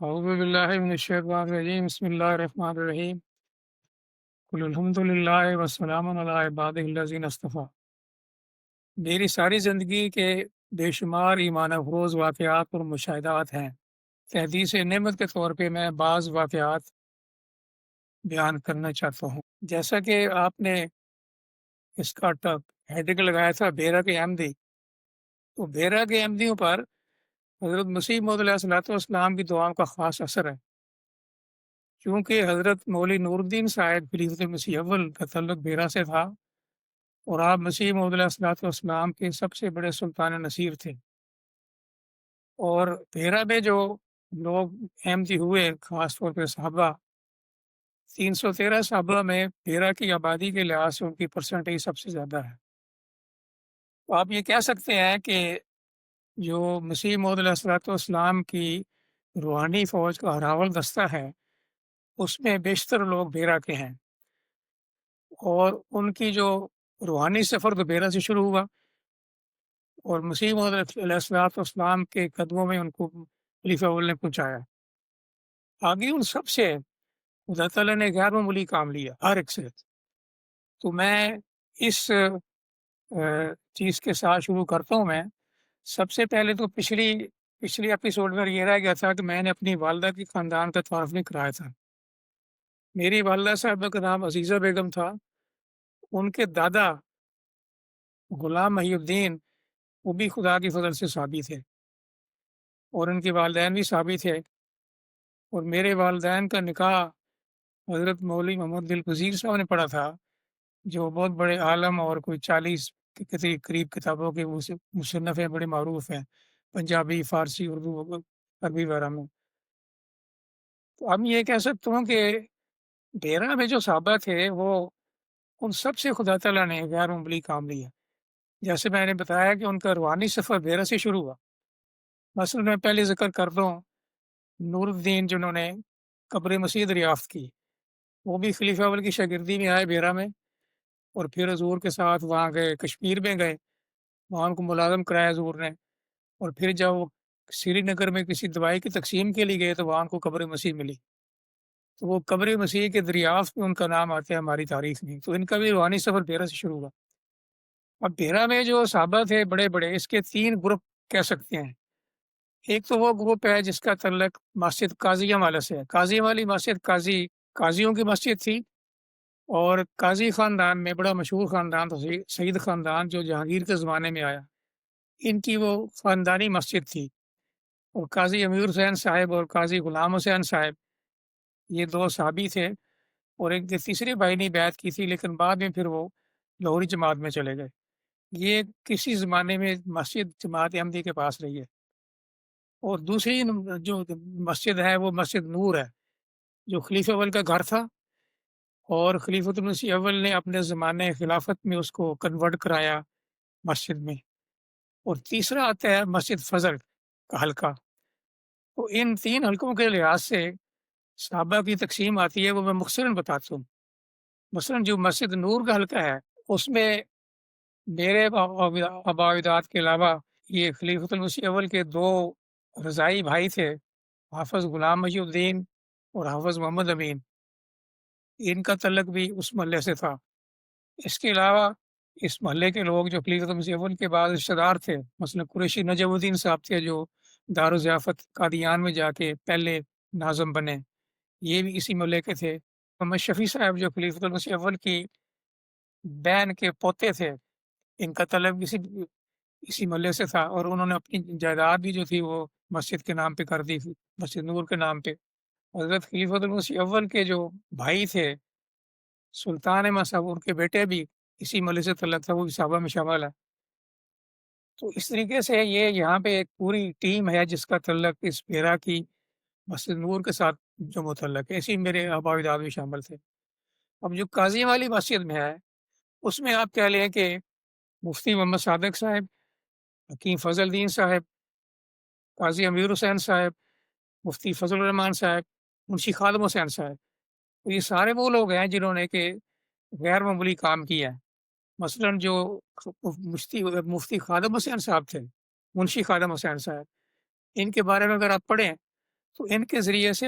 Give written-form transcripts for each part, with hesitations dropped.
اعوذ باللہ من الشیطان الرجیم بسم اللہ الرحمن الرحیم قل الحمد للہ وسلام علی عبادہ الذین اصطفیٰ۔ میری ساری زندگی کے بے شمار ایمان افروز واقعات اور مشاہدات ہیں۔ تحدیث نعمت کے طور پہ میں بعض واقعات بیان کرنا چاہتا ہوں۔ جیسا کہ آپ نے اس کا ہیڈنگ لگایا تھا بیرا کے احمدی، تو بیرا کے احمدیوں پر حضرت مسیح موعود علیہ الصلوۃ والسلام کی دعاؤں کا خاص اثر ہے، کیونکہ حضرت مولوی نور الدین صاحب خلیفۃ المسیح اول کا تعلق بیرا سے تھا، اور آپ مسیح موعود علیہ الصلوۃ والسلام کے سب سے بڑے سلطان نصیر تھے۔ اور بیرا میں جو لوگ احمدی ہوئے، خاص طور پہ صحابہ، 313 صحابہ میں بیرا کی آبادی کے لحاظ سے ان کی پرسنٹیج سب سے زیادہ ہے۔ تو آپ یہ کہہ سکتے ہیں کہ جو مسیح موعود علیہ الصلوۃ والسلام کی روحانی فوج کا ہراول دستہ ہے، اس میں بیشتر لوگ بیرا کے ہیں، اور ان کی جو روحانی سفر تو بیرا سے شروع ہوا، اور مسیح موعود علیہ الصلوۃ والسلام کے قدموں میں ان کو خلیفہ اول نے پہنچایا۔ آگے ان سب سے خدا تعالیٰ نے غیر معمولی کام لیا، ہر ایک سے۔ تو میں اس چیز کے ساتھ شروع کرتا ہوں۔ میں سب سے پہلے تو پچھلی ایپیسوڈ میں یہ رہ گیا تھا کہ میں نے اپنی والدہ کی خاندان کا تعارف نہیں کرایا تھا۔ میری والدہ صاحبہ کا نام عزیزہ بیگم تھا۔ ان کے دادا غلام محی الدین وہ بھی خدا کی فضل سے صحابی تھے، اور ان کے والدین بھی صحابی تھے، اور میرے والدین کا نکاح حضرت مولوی محمد دلپذیر صاحب نے پڑھا تھا، جو بہت بڑے عالم اور کوئی 40 کے قریب کتابوں کے مصنف ہیں، بڑے معروف ہیں، پنجابی، فارسی، اردو، عربی وغیرہ میں۔ تو اب یہ کہہ سکتا ہوں کہ بیرا میں جو صحابہ تھے وہ ان سب سے خدا تعالیٰ نے غیر معمولی کام لیا۔ جیسے میں نے بتایا کہ ان کا روحانی سفر بیرا سے شروع ہوا۔ مثلا میں پہلے ذکر کرتا ہوں نور الدین، جنہوں نے قبر مسیح دریافت کی، وہ بھی خلیفہ اول کی شاگردی میں آئے بیرا میں، اور پھر حضور کے ساتھ وہاں گئے، کشمیر میں گئے، وہاں ان کو ملازم کرایا حضور نے، اور پھر جب وہ سری نگر میں کسی دوائی کی تقسیم کے لیے گئے تو وہاں ان کو قبر مسیح ملی، تو وہ قبر مسیح کے دریافت میں ان کا نام آتا ہے ہماری تاریخ میں۔ تو ان کا بھی روحانی سفر بیرا سے شروع ہوا۔ اب بیرا میں جو صحابہ تھے بڑے بڑے، اس کے 3 گروپ کہہ سکتے ہیں۔ ایک تو وہ گروپ ہے جس کا تعلق مسجد قاضیہ والا سے ہے۔ قاضی والی مسجد قاضیوں کی مسجد تھی، اور قاضی خاندان میں بڑا مشہور خاندان تھا سعید خاندان، جو جہانگیر کے زمانے میں آیا، ان کی وہ خاندانی مسجد تھی۔ اور قاضی امیر حسین صاحب اور قاضی غلام حسین صاحب، یہ 2 صحابی تھے، اور ایک تیسرے بھائی نے بیعت کی تھی، لیکن بعد میں پھر وہ لاہوری جماعت میں چلے گئے۔ یہ کسی زمانے میں مسجد جماعت احمدی کے پاس رہی ہے۔ اور دوسری جو مسجد ہے وہ مسجد نور ہے، جو خلیفہ اول کا گھر تھا، اور خلیفۃ المسیح اول نے اپنے زمانے خلافت میں اس کو کنورٹ کرایا مسجد میں۔ اور تیسرا آتا ہے مسجد فضل کا حلقہ۔ تو ان 3 حلقوں کے لحاظ سے صحابہ کی تقسیم آتی ہے، وہ میں مختصراً بتاتا ہوں۔ مثلاً جو مسجد نور کا حلقہ ہے، اس میں میرے آباء و اجداد کے علاوہ یہ خلیفۃ المسیح اول کے 2 رضائی بھائی تھے، حافظ غلام محی الدین اور حافظ محمد امین، ان کا تعلق بھی اس محلے سے تھا۔ اس کے علاوہ اس محلے کے لوگ جو خلیفۃ المسیح اول کے بعد رشتہ دار تھے، مثلا قریشی نجف الدین صاحب تھے، جو دارالضیافت قادیان میں جا کے پہلے ناظم بنے، یہ بھی اسی محلے کے تھے۔ محمد شفیع صاحب جو خلیفۃ المسیح اول کی بہن کے پوتے تھے، ان کا تعلق اسی محلے سے تھا، اور انہوں نے اپنی جائیداد بھی جو تھی وہ مسجد کے نام پہ کر دی تھی، مسجد نور کے نام پہ۔ حضرت خلیفۃ المسیح اول کے جو بھائی تھے سلطان احمد صاحب، ان کے بیٹے بھی اسی محلے سے تعلق تھا، وہ بھی صحابہ میں شامل ہے۔ تو اس طریقے سے یہ یہاں پہ ایک پوری ٹیم ہے جس کا تعلق اس بیرا کی مسجد نور کے ساتھ جو متعلق ہے، اسی میرے آباء و اجداد بھی شامل تھے۔ اب جو قاضی والی مسجد میں ہے، اس میں آپ کہہ لیں کہ مفتی محمد صادق صاحب، حکیم فضل الدین صاحب، قاضی امیر حسین صاحب، مفتی فضل الرحمان صاحب، منشی خادم حسین صاحب، تو یہ سارے وہ لوگ ہیں جنہوں نے کہ غیر معمولی کام کیا ہے۔ مثلاً جو مفتی خادم حسین صاحب تھے، منشی خادم حسین صاحب، ان کے بارے میں اگر آپ پڑھیں تو ان کے ذریعے سے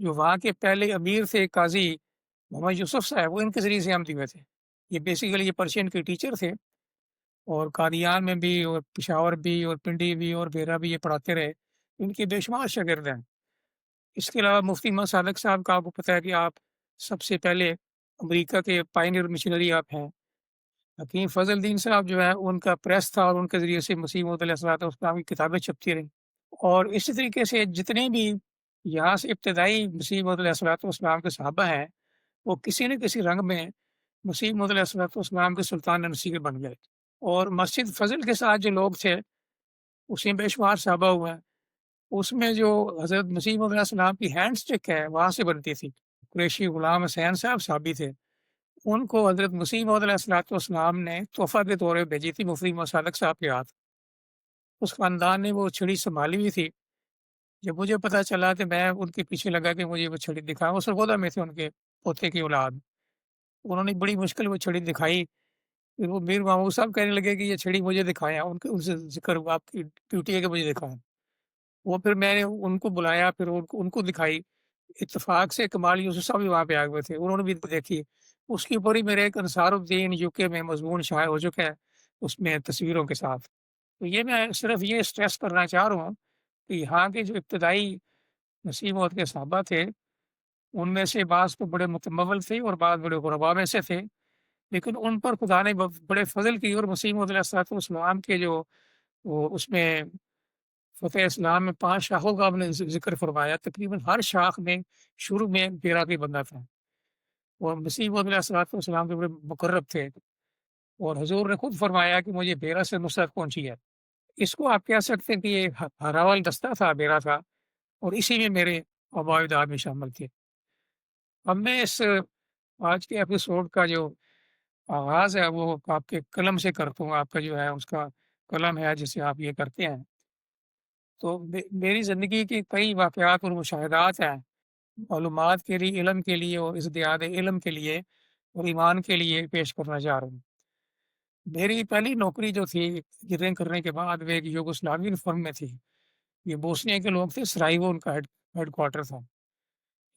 جو وہاں کے پہلے امیر تھے قاضی محمد یوسف صاحب، وہ ان کے ذریعے سے احمدی ہوئے تھے۔ یہ بیسیکلی یہ پرشین کے ٹیچر تھے، اور قادیان میں بھی اور پشاور بھی اور پنڈی بھی اور بیرا بھی یہ پڑھاتے رہے۔ ان کے بے شمار شاگرد ہیں۔ اس کے علاوہ مفتی محمد صادق صاحب کا آپ کو پتہ ہے کہ آپ سب سے پہلے امریکہ کے پائنیئر مشنری آپ ہیں۔ حکیم فضل الدین صاحب جو ہے ان کا پریس تھا، اور ان کے ذریعے سے مسیح موعود علیہ الصلوۃ والسلام کی کتابیں چھپتی رہیں۔ اور اسی طریقے سے جتنے بھی یہاں سے ابتدائی مسیح موعود علیہ الصلوۃ والسلام کے صحابہ ہیں، وہ کسی نہ کسی رنگ میں مسیح موعود علیہ الصلوۃ والسلام کے سلطان نصیر بن گئے۔ اور مسجد فضل کے ساتھ جو لوگ تھے، اس میں بے شمار صحابہ ہوئے ہیں۔ اس میں جو حضرت مسیح موعود علیہ السلام کی ہینڈ اسٹک ہے وہاں سے بنتی تھی۔ قریشی غلام حسین صاحب صحابی تھے، ان کو حضرت مسیح موعود علیہ الصلوۃ والسلام نے تحفہ کے طور پہ بھیجی تھی مفتی محمد صادق صاحب کے ہاتھ۔ اس خاندان نے وہ چھڑی سنبھالی ہوئی تھی۔ جب مجھے پتہ چلا کہ میں ان کے پیچھے لگا کہ مجھے وہ چھڑی دکھائیں، وہ سرگودا میں تھے ان کے پوتے کی اولاد، انہوں نے بڑی مشکل وہ چھڑی دکھائی۔ پھر وہ میر محمود صاحب کہنے لگے کہ یہ چھڑی مجھے دکھائیں، ان سے ذکر ہوا آپ کی ڈیوٹی ہے کہ مجھے دکھائیں۔ وہ پھر میں نے ان کو بلایا، پھر ان کو دکھائی۔ اتفاق سے کمال یوسف صاحب بھی وہاں پہ آئے ہوئے تھے، انہوں نے بھی دیکھی۔ اس کے اوپر ہی میرے ایک انصار الدین UK میں مضمون شائع ہو چکا ہے، اس میں تصویروں کے ساتھ۔ تو یہ میں صرف یہ اسٹریس کرنا چاہ رہا ہوں کہ یہاں کے جو ابتدائی مسیح موعود کے صحابہ تھے، ان میں سے بعض تو بڑے متمول تھے اور بعض بڑے غربا میں سے تھے، لیکن ان پر خدا نے بڑے فضل کی، اور مسیح موعود علیہ الصلوۃ والسلام کے جو وہ اس میں فتح اسلام میں 5 شاخوں کا آپ نے ذکر فرمایا، تقریباً ہر شاخ میں شروع میں بیرا کا بندہ تھا، اور مسیح موعود علیہ الصلوۃ والسلام کے بڑے مقرب تھے، اور حضور نے خود فرمایا کہ مجھے بیرا سے نصرت پہنچی ہے۔ اس کو آپ کہہ سکتے ہیں کہ یہ ہراول دستہ تھا بیرا کا، اور اسی میں میرے آباء و اجداد میں شامل تھے۔ اب میں اس آج کے ایپیسوڈ کا جو آغاز ہے وہ آپ کے قلم سے کرتا ہوں۔ آپ کا جو ہے اس کا قلم ہے جسے آپ یہ کرتے ہیں۔ تو میری زندگی کے کئی واقعات اور مشاہدات ہیں، معلومات کے لیے، علم کے لیے اور ازدیاد علم کے لیے اور ایمان کے لیے پیش کرنا چاہ رہا ہوں۔ میری پہلی نوکری جو تھی انجینئرنگ کرنے کے بعد، وہ ایک یوگوسلاوین فرم میں تھی۔ یہ بوسنیا کے لوگ تھے، سرائیوو ان کا ہیڈ کوارٹر تھا۔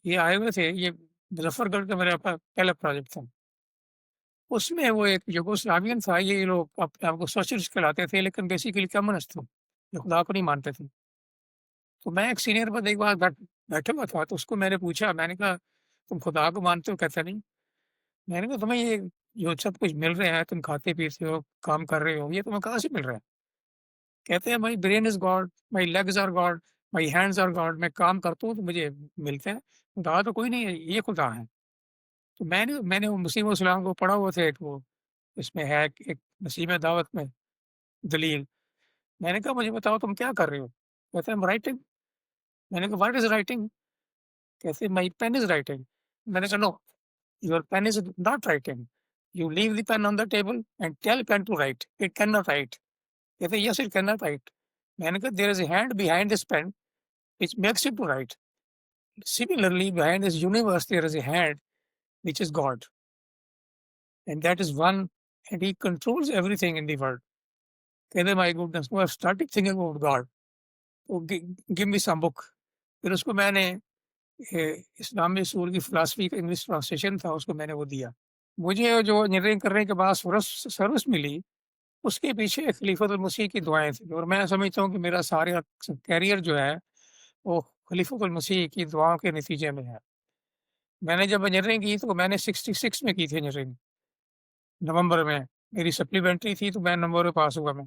یہ آئے ہوئے تھے، یہ مظفر گڑھ کا میرا پہلا پروجیکٹ تھا۔ اس میں وہ ایک یوگوسلاوین تھا، یہ لوگ اپنے آپ کو سوشلسٹ کہلاتے تھے، لیکن بیسیکلی کمیونسٹ تھے، جو خدا کو نہیں مانتے تھے۔ تو میں ایک سینئر پر ایک بار بیٹھا ہوا تھا، تو اس کو میں نے پوچھا، میں نے کہا تم خدا کو مانتے ہو؟ کہتا نہیں۔ میں نے کہا تمہیں یہ جو سب کچھ مل رہا ہے، تم کھاتے پیتے ہو، کام کر رہے ہو، یہ تمہیں کہاں سے مل رہا ہے؟ کہتے ہیں my brain is God, my legs are God, my hands are God. میں کام کرتا ہوں تو مجھے ملتے ہیں، خدا تو کوئی نہیں ہے، یہ خدا ہے۔ تو میں نے وہ مسیح علیہ السلام کو پڑھا ہوا تھا، ایک وہ اس میں ہے ایک نسیم دعوت میں دلیل۔ میں نے کہا مجھے بتاؤ تم کیا کر رہے ہو؟ کہتے ہیں رائٹنگ۔ میں نے کہا واٹ از رائٹنگ؟ کہتے مائی پین از رائٹنگ۔ میں نے کہا no, your pen is not writing, you leave the pen on the table and tell pen to write, it can not write. کہتے yes it can not write. میں نے کہا there is a hand behind this pen which makes it to write. Similarly, behind this universe, there is a hand which is God. And that is one, and He controls everything in the world. Kehte my goodness, I have started thinking about God. So give me some book. پھر اس کو میں نے اسلامی اصول کی philosophy کا English translation تھا، اس کو میں نے وہ دیا۔ مجھے جو انجینئرنگ کرنے کے بعد سروس ملی، اس کے پیچھے خلیفۃ المسیح کی دعائیں تھیں، اور میں سمجھتا ہوں کہ میرا سارا کیریئر جو ہے وہ خلیفۃ المسیح کی دعاؤں کے نتیجے میں ہے۔ میں نے جب انجینئرنگ کی تو میں نے 66 میں کی تھی انجینئرنگ، نومبر میں میری سپلیمنٹری تھی، تو میں نومبر میں پاس ہوا میں۔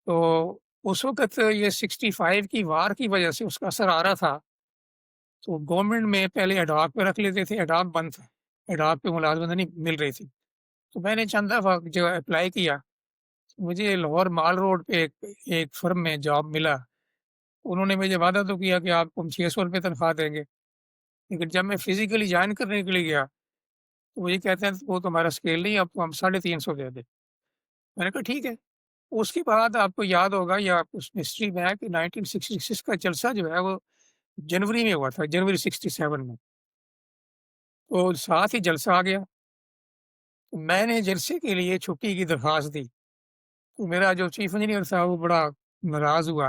تو اس وقت یہ 65 کی وار کی وجہ سے اس کا اثر آ رہا تھا، تو گورنمنٹ میں پہلے ایڈاک پہ رکھ لیتے تھے، ایڈاک بند تھا، ایڈاک پہ ملازمت نہیں مل رہی تھی۔ تو میں نے چند دفعہ جو اپلائی کیا، مجھے لاہور مال روڈ پہ ایک فرم میں جاب ملا۔ انہوں نے مجھے وعدہ تو کیا کہ آپ کو ہم 600 روپے تنخواہ دیں گے، لیکن جب میں فزیکلی جوائن کرنے کے لیے گیا تو مجھے کہتے ہیں وہ تو ہمارا اسکیل نہیں، آپ کو ہم 350 دے دیں۔ میں نے کہا ٹھیک ہے۔ اس کے بعد آپ کو یاد ہوگا یا اس میں ہسٹری میں ہے کہ 1966 کا جلسہ جو ہے وہ جنوری میں ہوا تھا، جنوری 67 میں، تو ساتھ ہی جلسہ آ گیا۔ تو میں نے جلسے کے لیے چھٹی کی درخواست دی، تو میرا جو چیف انجینئر تھا وہ بڑا ناراض ہوا،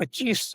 25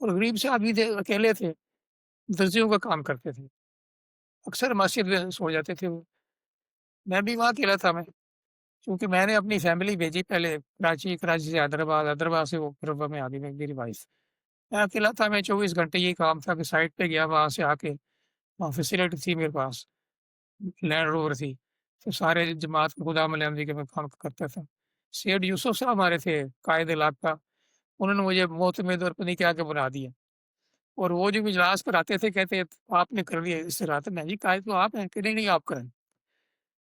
اور غریب سے آدمی تھے، اکیلے تھے، درزیوں کا کام کرتے تھے، اکثر مسجد میں سو جاتے تھے وہ۔ میں بھی وہاں اکیلا تھا، کیونکہ میں نے اپنی فیملی بھیجی پہلے کراچی، کراچی سے حیدرآباد، حیدرآباد سے وہ پھر میں آ گئی میری وائف۔ میں اکیلا تھا، میں 24 گھنٹے یہی کام تھا کہ سائٹ پہ گیا، وہاں سے آ کے وہاں فیسلٹی تھی میرے پاس، لینڈ روور تھی، تو سارے جماعت کو خدا ملامتی کے میں کام کرتا تھا۔ سیٹھ یوسف صاحب ہمارے تھے قائد علاقہ، انہوں نے مجھے معتمد اور پتہ نہیں کیا بنا دیا، اور وہ جو اجلاس پر آتے تھے کہتے آپ نے کر دیا اس سے رات میں، جی قائد تو آپ ہیں کہ نہیں آپ کریں۔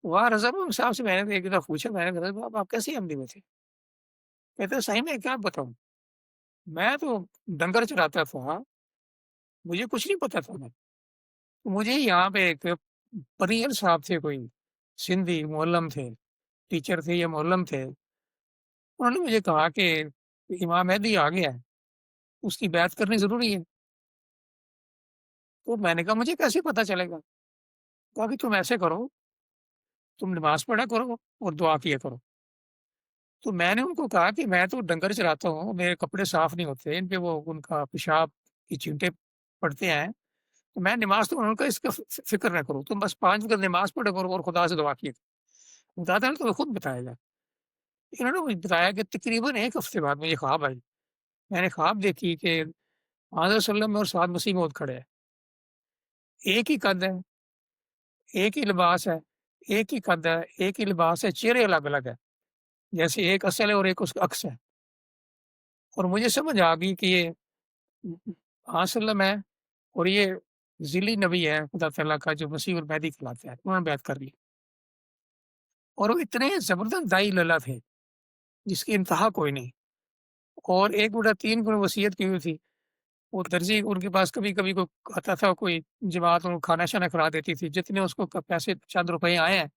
وہاں رضا صاحب سے میں نے ایک دفعہ پوچھا، میں نے کہا صاحب آپ کیسے احمدی میں تھے؟ کہتے ہیں صحیح میں کیا بتاؤں، میں تو ڈنگر چراتا تھا، مجھے کچھ نہیں پتا تھا۔ مجھے یہاں پہ ایک پریل صاحب تھے، کوئی سندھی معلم تھے، ٹیچر تھے یا معلم تھے، انہوں نے مجھے کہا کہ امام مہدی آ گیا ہے، اس کی بیعت کرنی ضروری ہے۔ تو میں نے کہا مجھے کیسے پتا چلے گا؟ کہا کہ تم ایسے کرو، تم نماز پڑھا کرو اور دعا کیا کرو۔ تو میں نے ان کو کہا کہ میں تو ڈنگر چراتا ہوں، میرے کپڑے صاف نہیں ہوتے، ان پہ وہ ان کا پیشاب کی چینٹیں پڑتے ہیں، تو میں نماز تو ان کا اس کا فکر نہ کروں، تم بس 5 وقت نماز پڑھا کرو اور خدا سے دعا کیے کرو۔ بتاتا ہے تو خود بتائے گا۔ انہوں نے مجھے بتایا کہ تقریباً 1 ہفتے بعد مجھے خواب آئی، میں نے خواب دیکھی کہ حضرت صلی اللہ علیہ وسلم اور ساتھ مسیح موعود کھڑے ہیں، ایک ہی قد ہے، ایک ہی لباس ہے، ایک ہی قد ہے، ایک ہی لباس ہے، چہرے الگ الگ ہے، جیسے ایک اصل ہے اور ایک اس کا عکس ہے۔ اور مجھے سمجھ آ گئی کہ یہ ہاں صلی اللہ ہے اور یہ ذیلی نبی ہے خدا تعالیٰ کا جو مسیح اور مہدی کہلاتا ہے، انہوں نے بیعت کر لی۔ اور وہ اتنے زبردست دائی للہ تھے جس کی انتہا کوئی نہیں، اور 1/3 کو وصیت کی ہوئی تھی۔ وہ درزی ان کے پاس کبھی کبھی کوئی آتا تھا، کوئی جماعت ان کو کھانا شانا کھلا دیتی تھی، جتنے اس کو پیسے چند روپے آئے ہیں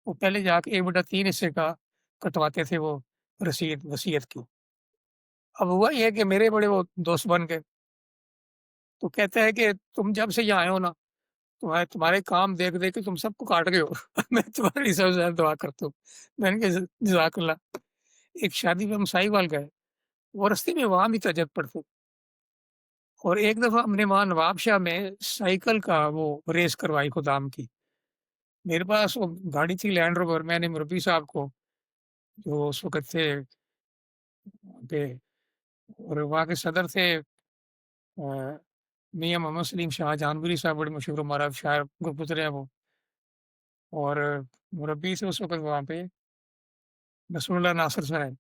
وہ پہلے جا کے 1/3 حصے کا کٹواتے تھے وہ رسید وصیت کی۔ اب ہوا یہ کہ میرے بڑے وہ دوست بن گئے، تو کہتا ہے کہ تم جب سے یہاں آئے ہو نا، تمہارے کام دیکھ دیکھ کے تم سب کو کاٹ گئے ہو میں تمہاری سب سے زیادہ دعا کرتا ہوں۔ میں نے کہا جزاک اللہ۔ ایک شادی میں ہم ساہیوال گئے، وہ رستے میں وہاں بھی تہجد پڑھتے، اور ایک دفعہ ہم نے وہاں نواب شاہ میں سائیکل کا وہ ریس کروائی خدام کی۔ میرے پاس وہ گاڑی تھی لینڈ روور، میں نے مربی صاحب کو جو اس وقت تھے وہاں پہ، اور وہاں کے صدر تھے میاں محمد سلیم شاہ جہانگیری صاحب، بڑے مشہور ہمارا شاعر گزرے ہیں وہ، اور مربی سے اس وقت وہاں پہ رسول اللہ ناصر صاحب،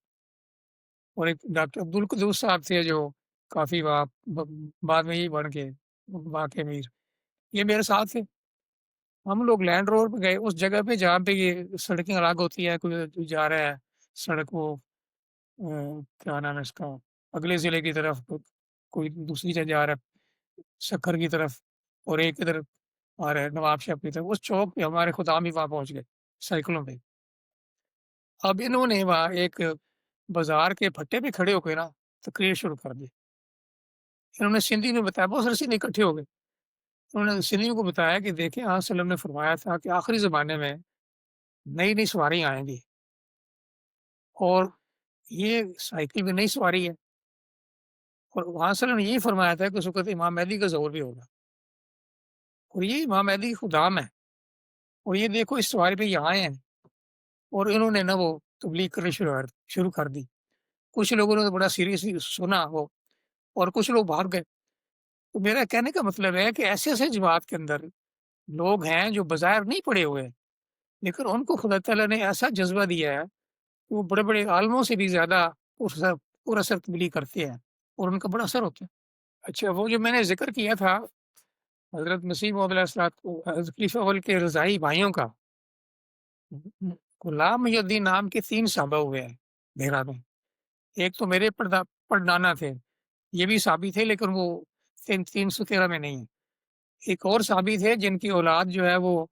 اور ایک ڈاکٹر عبدالقدوس صاحب تھے جو کافی بعد میں ہی بن کے واقع میر، یہ میرے ساتھ تھے۔ ہم لوگ لینڈ روڈ پہ گئے اس جگہ پہ جہاں پہ یہ سڑکیں الگ ہوتی ہیں، کوئی جا رہا ہے سڑک وہ کیا نام ہے اس کا، اگلے ضلع کی طرف، کوئی دوسری جگہ جا رہا ہے سکھر کی طرف، اور ایک ادھر آ رہا ہے نواب شاہ کی طرف، اس چوک پہ ہمارے خدام ہی وہاں پہنچ گئے سائیکلوں پہ۔ اب انہوں نے وہاں ایک بازار کے پھٹے پہ کھڑے ہو کے نا تقریر شروع کر دی۔ انہوں نے سندھی میں بتایا، بہت سارے سندھی اکٹھے ہو گئے، انہوں نے سندھیوں کو بتایا کہ دیکھیں آپ صلی اللہ علیہ وسلم نے فرمایا تھا کہ آخری زمانے میں نئی نئی سواری آئیں گی، اور یہ سائیکل بھی نئی سواری ہے، اور وہاں صلی اللہ علیہ وسلم نے یہ فرمایا تھا کہ اس وقت امام مہدی کا ظہور بھی ہوگا، اور یہ امام مہدی کی خدام ہے، اور یہ دیکھو اس سواری پہ یہ آئے ہیں، اور انہوں نے نا وہ تبلیغ کرنی شروع کر دی۔ کچھ لوگوں نے تو بڑا سیریسلی سنا وہ، اور کچھ لوگ بھاگ گئے۔ تو میرا کہنے کا مطلب ہے کہ ایسے ایسے جماعت کے اندر لوگ ہیں جو بظاہر نہیں پڑے ہوئے، لیکن ان کو خدا تعالیٰ نے ایسا جذبہ دیا ہے کہ وہ بڑے بڑے عالموں سے بھی زیادہ پر اثر تبلیغ کرتے ہیں، اور ان کا بڑا اثر ہوتا ہے۔ اچھا، وہ جو میں نے ذکر کیا تھا حضرت مسیح موعود علیہ الصلوۃ حضرت خلیفہ اول کے رضائی بھائیوں کا، غلام محی الدین نام کے 3 صحابہ ہوئے ہیں دہرہ میں۔ ایک تو میرے پردانا تھے، یہ بھی صحابی تھے لیکن وہ 313 میں نہیں ہے۔ ایک اور صحابی تھے جن کی اولاد جو ہے وہ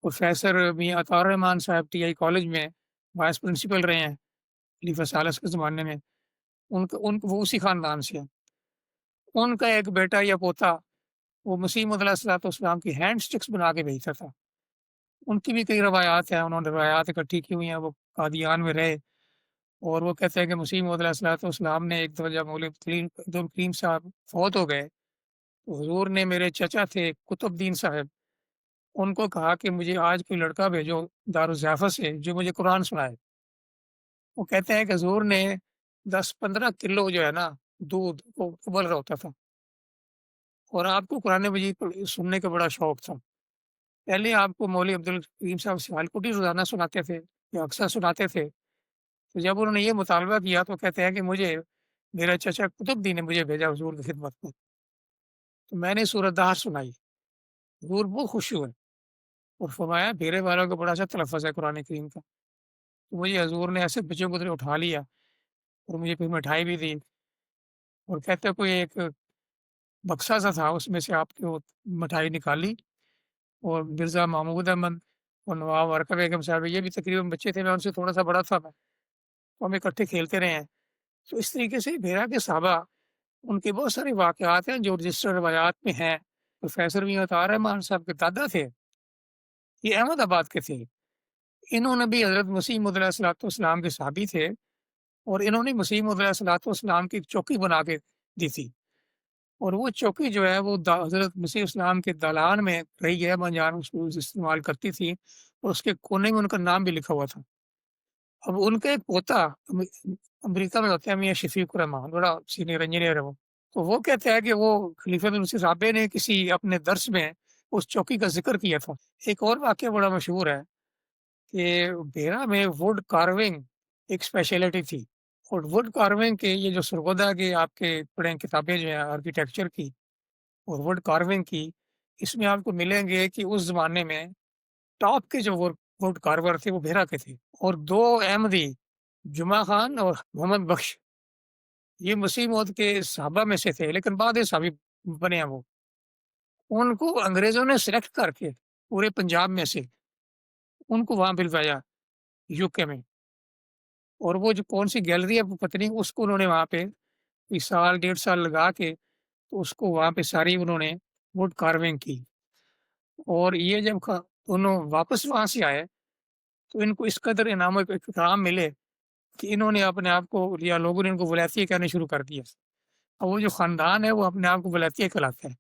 پروفیسر میاں عطاء الرحمن صاحب ٹی آئی کالج میں وائس پرنسپل رہے ہیں خلیفہ ثالث کے زمانے میں، وہ اسی خاندان سے ہیں۔ ان کا ایک بیٹا یا پوتا وہ مسیح موعود علیہ الصلوۃ والسلام کی ہینڈ سٹکس بنا کے بھیجتا تھا۔ ان کی بھی کئی روایات ہیں، انہوں نے روایات اکٹھی کی ہوئی ہیں، وہ قادیان میں رہے، اور وہ کہتے ہیں کہ مسیح موعود علیہ الصلوۃ والسلام نے ایک دفعہ جب مولوی عبد الکریم صاحب فوت ہو گئے تو حضور نے میرے چچا تھے قطب الدین صاحب، ان کو کہا کہ مجھے آج کوئی لڑکا بھیجو دارالضیافت سے جو مجھے قرآن سنائے۔ وہ کہتے ہیں کہ حضور نے 10-15 کلو جو ہے نا دودھ وہ ابل رہا ہوتا تھا، اور آپ کو قرآن مجید سننے کا بڑا شوق تھا۔ پہلے آپ کو مولوی عبد الکریم صاحب سوال کوٹی روزانہ سناتے تھے یا اکثر سناتے تھے، تو جب انہوں نے یہ مطالبہ کیا تو کہتے ہیں کہ مجھے میرا چچا قطب الدین نے مجھے بھیجا حضور کی خدمت میں، تو میں نے سورۃ دہر سنائی، حضور بہت خوش ہوئے اور فرمایا میرے والوں کا بڑا اچھا تلفظ ہے قرآن کریم کا۔ تو مجھے حضور نے ایسے بچوں کو اٹھا لیا اور مجھے پھر مٹھائی بھی دی، اور کہتے ہیں کوئی ایک بکسا سا تھا، اس میں سے آپ کی وہ مٹھائی نکالی، اور مرزا محمود احمد اور نواب ارکب بیگم صاحب یہ بھی تقریباً بچے تھے، میں ان سے تھوڑا سا بڑا تھا میں، تو ہم اکٹھے کھیلتے رہے ہیں۔ تو اس طریقے سے بھیرا کے صحابہ ان کے بہت سارے واقعات ہیں جو رجسٹر روایات میں ہیں۔ پروفیسر میاں طاہر رحمان صاحب کے دادا تھے، یہ احمد آباد کے تھے، انہوں نے بھی حضرت مسیح موعود علیہ الصلوۃ والسلام کے صحابی تھے، اور انہوں نے مسیح موعود علیہ الصلوۃ والسلام کی ایک چوکی بنا کے دی تھی، اور وہ چوکی جو ہے وہ حضرت مسیح اسلام کے دالان میں رہی ہے، اما جان اس کو استعمال کرتی تھی، اور اس کے کونے میں ان کا نام بھی لکھا ہوا تھا۔ اب ان کا ایک پوتا امریکہ میں ہوتا ہے میاں شفیق الرحمان، بڑا سینئر انجینئر ہے وہ، تو وہ کہتا ہے کہ وہ خلیفۃ المسیح رابع نے کسی اپنے درس میں اس چوکی کا ذکر کیا تھا۔ ایک اور واقعہ بڑا مشہور ہے کہ بیرا میں ووڈ کاروونگ ایک اسپیشلٹی تھی، اور ووڈ کاروونگ کے یہ جو سرگودا کے آپ کے پڑھیں کتابیں جو ہیں آرکیٹیکچر کی اور ووڈ کاروونگ کی، اس میں آپ کو ملیں گے کہ اس زمانے میں ٹاپ کے جو ووڈ کارور تھے وہ بھیرا کے تھے، اور دو احمدی جمعہ خان اور محمد بخش یہ مسیح موعود کے صحابہ میں سے تھے، لیکن بعد میں صحابی بنے ہیں وہ۔ ان کو انگریزوں نے سلیکٹ کر کے پورے پنجاب میں سے ان کو وہاں بلوایا یو کے میں، اور وہ جو کون سی گیلری ہے پتہ نہیں، اس کو انہوں نے وہاں پہ کوئی سال 1.5 سال لگا کے تو اس کو وہاں پہ ساری انہوں نے ووڈ کاروونگ کی، اور یہ جب انہوں واپس وہاں سے آئے تو ان کو اس قدر انعام و اکرام ملے کہ انہوں نے اپنے آپ کو یا لوگوں نے ان کو ولایتیہ کہنا شروع کر دیا۔ اور وہ جو خاندان ہے وہ اپنے آپ کو ولایتیہ کہلاتے ہیں،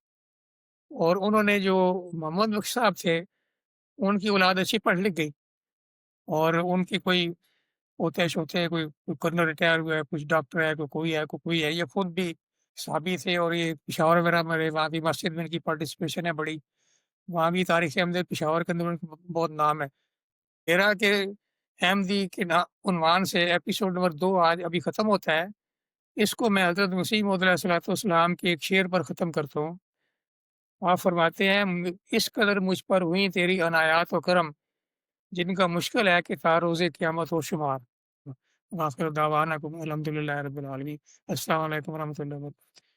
اور انہوں نے جو محمد بخش صاحب تھے ان کی اولاد اچھی پڑھ لکھ گئی، اور ان کی کوئی ہوتے شوتے کوئی کرنل ریٹائر ہوا ہے، کچھ ڈاکٹر ہے، کوئی ہے، یہ خود بھی صحابی تھے، اور یہ پشاور وغیرہ میں وہاں بھی مسجد میں ان کی پارٹیسپیشن ہے بڑی، وہاں بھی تاریخ احمد پشاور کے اندر ان کا بہت نام ہے۔ میرا کہ احمدی کے عنوان سے ایپیسوڈ نمبر 2 آج ابھی ختم ہوتا ہے، اس کو میں حضرت مسیح موعود علیہ الصلوۃ والسلام کے ایک شعر پر ختم کرتا ہوں۔ آپ فرماتے ہیں اس قدر مجھ پر ہوئی تیری عنایات و کرم، جن کا مشکل ہے کہ تا روز قیامت و شمار۔ وآخر دعوانا الحمد للہ رب العالمین۔ السلام علیکم ورحمۃ اللہ وبرکاتہ۔